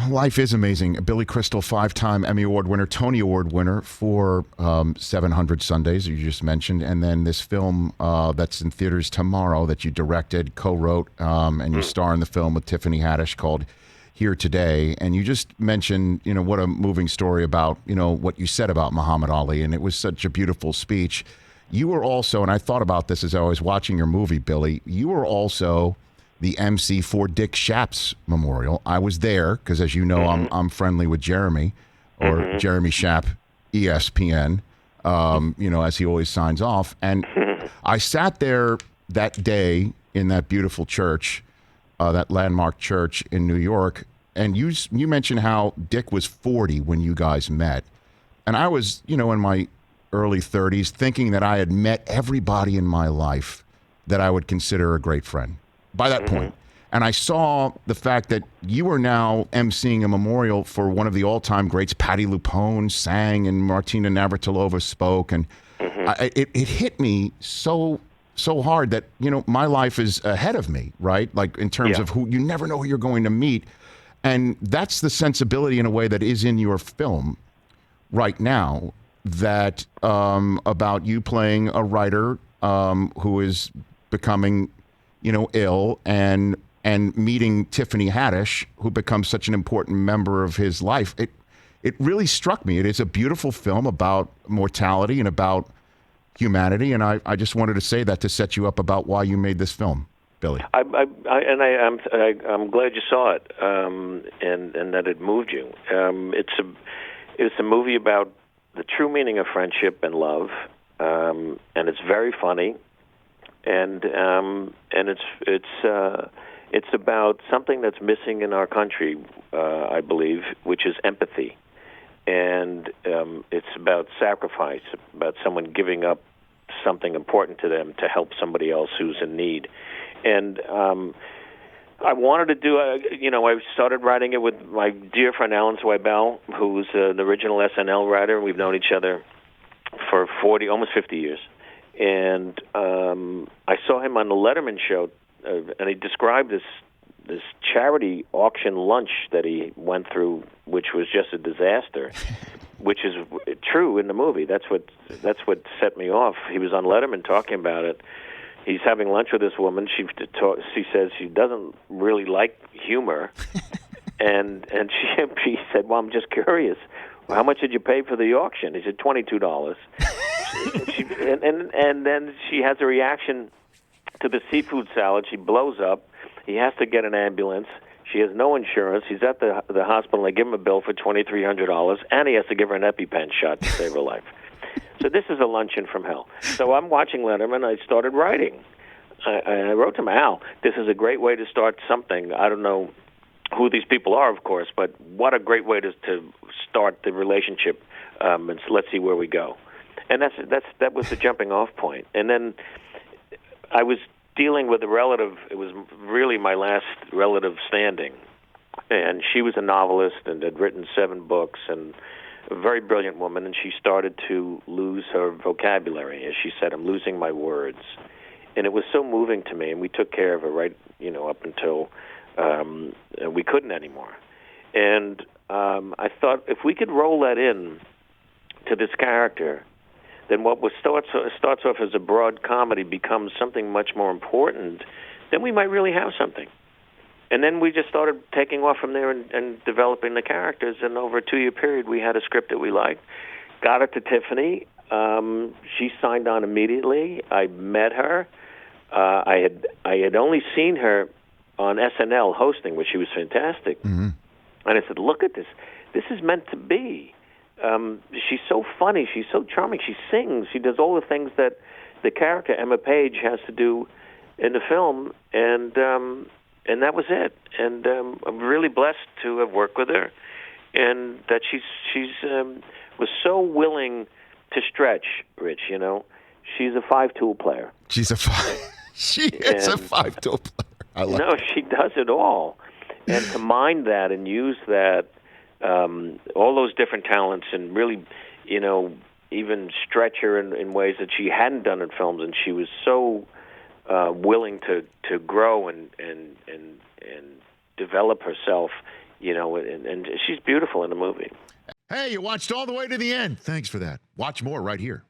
Life is amazing. Billy Crystal, 5-time Emmy Award winner, Tony Award winner for 700 Sundays, you just mentioned. And then this film that's in theaters tomorrow that you directed, co-wrote, and you star in the film with Tiffany Haddish called Here Today. And you just mentioned, what a moving story about, what you said about Muhammad Ali. And it was such a beautiful speech. You were also, and I thought about this as I was watching your movie, Billy, you were also the MC for Dick Schaap's memorial. I was there because, as you know, I'm friendly with Jeremy, or Jeremy Schaap, ESPN, as he always signs off. And I sat there that day in that beautiful church, that landmark church in New York, and you mentioned how Dick was 40 when you guys met. And I was, in my early 30s thinking that I had met everybody in my life that I would consider a great friend by that point. And I saw the fact that you are now emceeing a memorial for one of the all-time greats. Patti LuPone sang and Martina Navratilova spoke. And it hit me so hard that, my life is ahead of me, right? Like in terms of who, you never know who you're going to meet. And that's the sensibility in a way that is in your film right now, that about you playing a writer who is becoming ill and meeting Tiffany Haddish, who becomes such an important member of his life. It really struck me. It is a beautiful film about mortality and about humanity, and I just wanted to say that to set you up about why you made this film, Billy. I'm glad you saw it, and that it moved you. It's a movie about the true meaning of friendship and love, and it's very funny. And it's about something that's missing in our country, I believe, which is empathy. And it's about sacrifice, about someone giving up something important to them to help somebody else who's in need. And I wanted to do, I started writing it with my dear friend Alan Zweibel, who's the original SNL writer. We've known each other for almost 50 years. And I saw him on the Letterman show, and he described this charity auction lunch that he went through, which was just a disaster, which is true in the movie. That's what set me off. He was on Letterman talking about it. He's having lunch with this woman. She says she doesn't really like humor, and she said, "Well, I'm just curious. How much did you pay for the auction?" He said, $22. And then she has a reaction to the seafood salad. She blows up. He has to get an ambulance. She has no insurance. He's at the hospital. They give him a bill for $2,300, and he has to give her an EpiPen shot to save her life. So this is a luncheon from hell. So I'm watching Letterman. I started writing. I wrote to him, Al, this is a great way to start something. I don't know who these people are, of course, but what a great way to start the relationship, and so let's see where we go. And that was the jumping off point. And then I was dealing with a relative. It was really my last relative standing, and she was a novelist and had written 7 books, and a very brilliant woman. And she started to lose her vocabulary. As she said, "I'm losing my words," and it was so moving to me. And we took care of her right, up until we couldn't anymore. And I thought if we could roll that in to this character, then what starts off as a broad comedy becomes something much more important, then we might really have something. And then we just started taking off from there and developing the characters. And over a 2-year period, we had a script that we liked. Got it to Tiffany. She signed on immediately. I met her. I had only seen her on SNL hosting, which she was fantastic. Mm-hmm. And I said, "Look at this. This is meant to be." She's so funny. She's so charming. She sings. She does all the things that the character Emma Page has to do in the film, and that was it. And I'm really blessed to have worked with her, and that she's was so willing to stretch. Rich, she's a 5-tool player. She's a she is a 5-tool player. No, she does it all, and to mine that and use that. All those different talents, and really, even stretch her in ways that she hadn't done in films, and she was so willing to grow and develop herself. and she's beautiful in the movie. Hey, you watched all the way to the end. Thanks for that. Watch more right here.